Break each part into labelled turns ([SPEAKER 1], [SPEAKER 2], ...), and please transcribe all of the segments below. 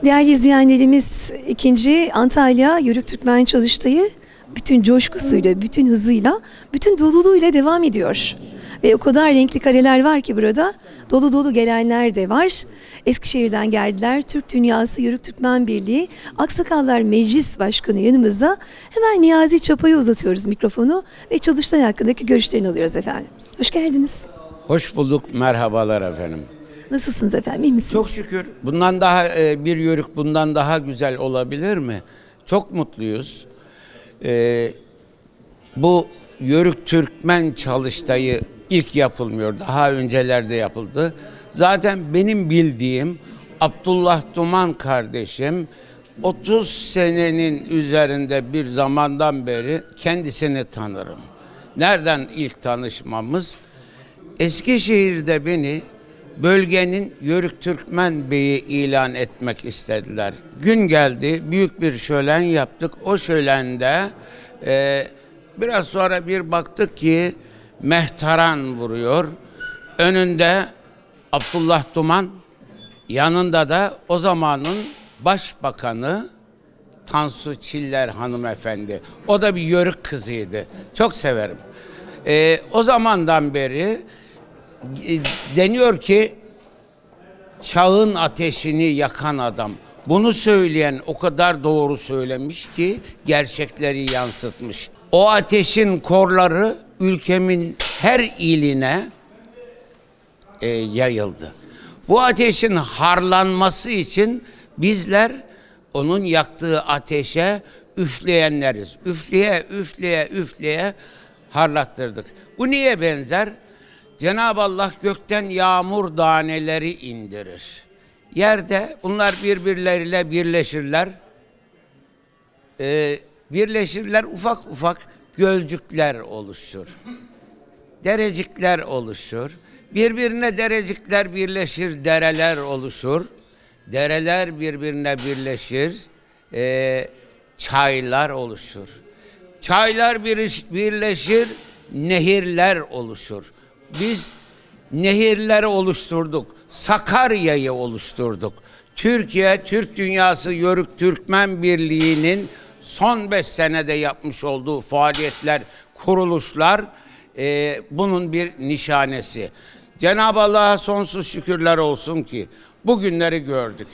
[SPEAKER 1] Değerli izleyenlerimiz, ikinci Antalya Yörük Türkmen Çalıştayı bütün coşkusuyla, bütün hızıyla, bütün doluluğuyla devam ediyor. Ve o kadar renkli kareler var ki burada, dolu dolu gelenler de var. Eskişehir'den geldiler. Türk Dünyası Yörük Türkmen Birliği Aksakallar Meclis Başkanı yanımızda. Hemen Niyazi Çapa'ya uzatıyoruz mikrofonu ve Çalıştay hakkındaki görüşlerini alıyoruz efendim. Hoş geldiniz.
[SPEAKER 2] Hoş bulduk, merhabalar efendim.
[SPEAKER 1] Nasılsınız efendim, iyi misiniz?
[SPEAKER 2] Çok şükür. Bundan daha bir yörük bundan daha güzel olabilir mi? Çok mutluyuz. Bu Yörük Türkmen Çalıştayı ilk yapılmıyor. Daha öncelerde yapıldı. Zaten benim bildiğim Abdullah Duman kardeşim 30 senenin üzerinde bir zamandan beri kendisini tanırım. Nereden ilk tanışmamız? Eskişehir'de beni bölgenin Yörük Türkmen Beyi ilan etmek istediler. Gün geldi, büyük bir şölen yaptık. O şölende biraz sonra bir baktık ki mehteran vuruyor. Önünde Abdullah Duman, yanında da o zamanın başbakanı Tansu Çiller hanımefendi. O da bir yörük kızıydı. Çok severim. O zamandan beri deniyor ki çağın ateşini yakan adam. Bunu söyleyen o kadar doğru söylemiş ki gerçekleri yansıtmış. O ateşin korları ülkemin her iline yayıldı. Bu ateşin harlanması için bizler onun yaktığı ateşe üfleyenleriz. Üfleye üfleye üfleye harlattırdık. Bu niye benzer? Cenab-ı Allah gökten yağmur taneleri indirir. Yerde bunlar birbirleriyle birleşirler. Birleşirler, ufak ufak gölcükler oluşur. Derecikler oluşur. Birbirine derecikler birleşir, dereler oluşur. Dereler birbirine birleşir, çaylar oluşur. Çaylar birleşir, nehirler oluşur. Biz nehirleri oluşturduk. Sakarya'yı oluşturduk. Türkiye, Türk Dünyası Yörük Türkmen Birliği'nin son 5 senede yapmış olduğu faaliyetler, kuruluşlar bunun bir nişanesi. Cenab-ı Allah'a sonsuz şükürler olsun ki bugünleri gördük.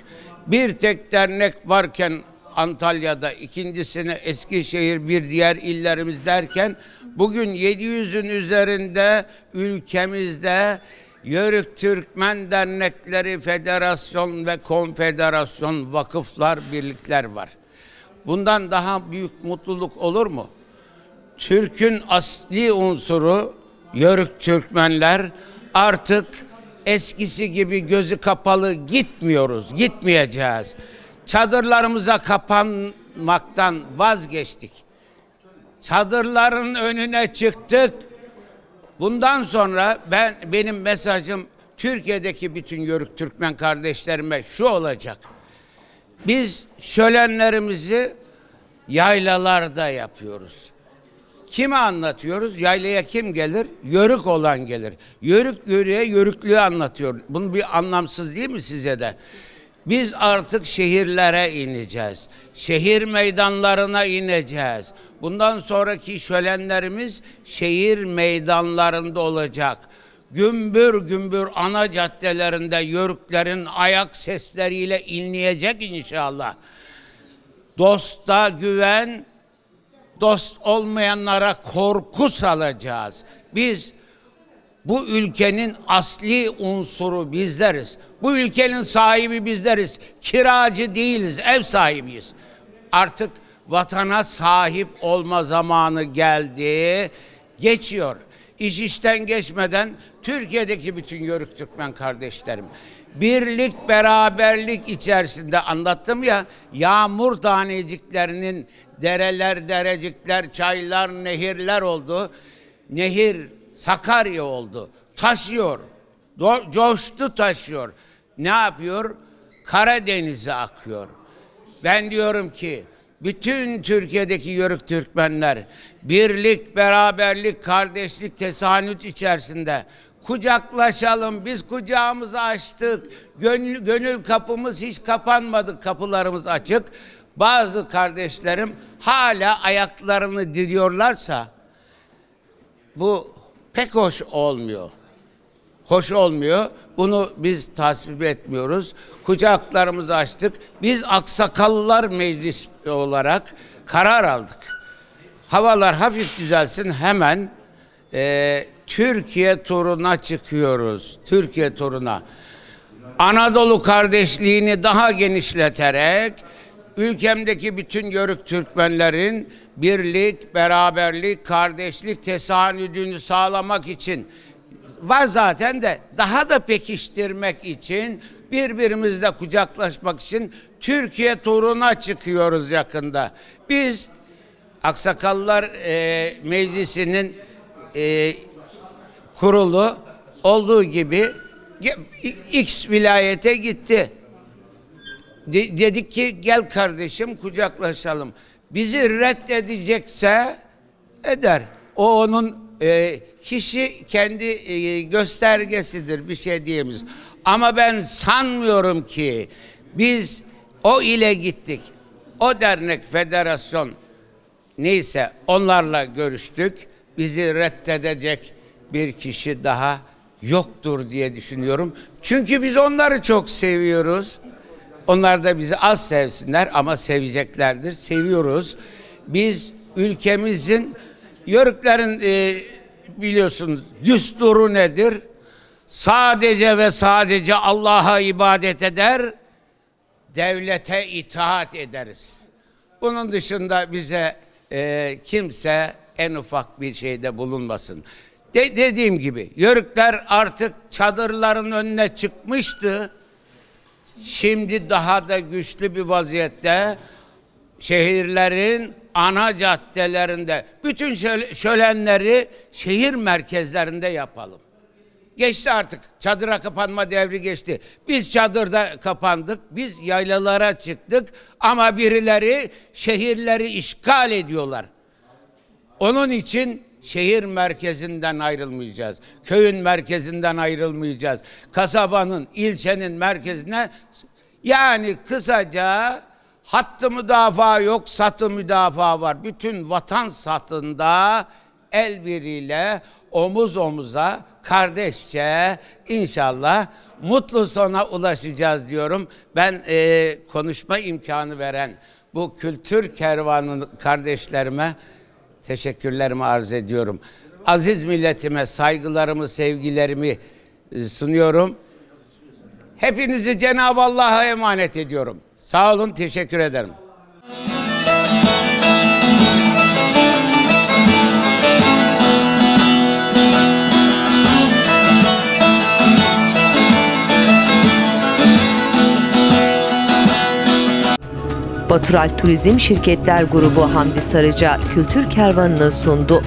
[SPEAKER 2] Bir tek dernek varken Antalya'da, ikincisini Eskişehir, bir diğer illerimiz derken bugün 700'ün üzerinde ülkemizde Yörük Türkmen dernekleri, federasyon ve konfederasyon, vakıflar, birlikler var. Bundan daha büyük mutluluk olur mu? Türk'ün asli unsuru Yörük Türkmenler, artık eskisi gibi gözü kapalı gitmiyoruz, gitmeyeceğiz. Çadırlarımıza kapanmaktan vazgeçtik. Çadırların önüne çıktık. Bundan sonra benim mesajım Türkiye'deki bütün Yörük Türkmen kardeşlerime şu olacak. Biz şölenlerimizi yaylalarda yapıyoruz. Kime anlatıyoruz? Yaylaya kim gelir? Yörük olan gelir. Yörük yörüğe yörüklüğü anlatıyor. Bunun bir anlamsız değil mi size de? Biz artık şehirlere ineceğiz. Şehir meydanlarına ineceğiz. Bundan sonraki şölenlerimiz şehir meydanlarında olacak. Gümbür gümbür ana caddelerinde yörüklerin ayak sesleriyle inleyecek inşallah. Dosta güven, dost olmayanlara korku salacağız. Biz bu ülkenin asli unsuru bizleriz. Bu ülkenin sahibi bizleriz. Kiracı değiliz, ev sahibiyiz. Artık vatana sahip olma zamanı geldi, geçiyor. İş işten geçmeden Türkiye'deki bütün Yörük Türkmen kardeşlerim, birlik, beraberlik içerisinde anlattım ya, yağmur taneciklerinin dereler, derecikler, çaylar, nehirler oldu. Nehir Sakarya oldu. Taşıyor. Coştu taşıyor. Ne yapıyor? Karadeniz'e akıyor. Ben diyorum ki bütün Türkiye'deki Yörük Türkmenler birlik, beraberlik, kardeşlik, tesanüt içerisinde Kucaklaşalım. Biz kucağımızı açtık. Gönül kapımız hiç kapanmadı. Kapılarımız açık. Bazı kardeşlerim hala ayaklarını diriyorlarsa bu pek hoş olmuyor. Hoş olmuyor. Bunu biz tasvip etmiyoruz. Kucaklarımızı açtık. Biz Aksakallılar Meclisi olarak karar aldık. Havalar hafif düzelsin, hemen Türkiye turuna çıkıyoruz. Türkiye turuna. Anadolu kardeşliğini daha genişleterek ülkemdeki bütün Yörük Türkmenlerin birlik, beraberlik, kardeşlik, tesanüdünü sağlamak için var zaten de daha da pekiştirmek için, birbirimizle kucaklaşmak için Türkiye turuna çıkıyoruz yakında. Biz Aksakallılar Meclisi'nin kurulu olduğu gibi X vilayete gitti. Dedik ki gel kardeşim kucaklaşalım. Bizi reddedecekse eder. O onun kişi kendi göstergesidir, bir şey diyemeyiz. Ama ben sanmıyorum ki biz o ile gittik. O dernek, federasyon neyse onlarla görüştük. Bizi reddedecek bir kişi daha yoktur diye düşünüyorum. Çünkü biz onları çok seviyoruz. Onlar da bizi az sevsinler ama seveceklerdir. Seviyoruz. Biz ülkemizin, Yörüklerin biliyorsunuz düsturu nedir? Sadece ve sadece Allah'a ibadet eder, devlete itaat ederiz. Bunun dışında bize kimse en ufak bir şeyde bulunmasın. Dediğim gibi Yörükler artık çadırların önüne çıkmıştı. Şimdi daha da güçlü bir vaziyette şehirlerin ana caddelerinde, bütün şölenleri şehir merkezlerinde yapalım. Geçti artık. Çadıra kapanma devri geçti. Biz çadırda kapandık. Biz yaylalara çıktık. Ama birileri şehirleri işgal ediyorlar. Onun için şehir merkezinden ayrılmayacağız. Köyün merkezinden ayrılmayacağız. Kasabanın, ilçenin merkezine, yani kısaca hattı müdafaa yok, satı müdafaa var. Bütün vatan satında el birliğiyle, omuz omuza, kardeşçe inşallah mutlu sona ulaşacağız diyorum. Ben konuşma imkanı veren bu kültür kervanı kardeşlerime teşekkürlerimi arz ediyorum. Aziz milletime saygılarımı, sevgilerimi sunuyorum. Hepinizi Cenab-ı Allah'a emanet ediyorum. Sağ olun, teşekkür ederim.
[SPEAKER 3] Batural Turizm Şirketler Grubu Hamdi Sarıca Kültür Kervanı'nı sundu.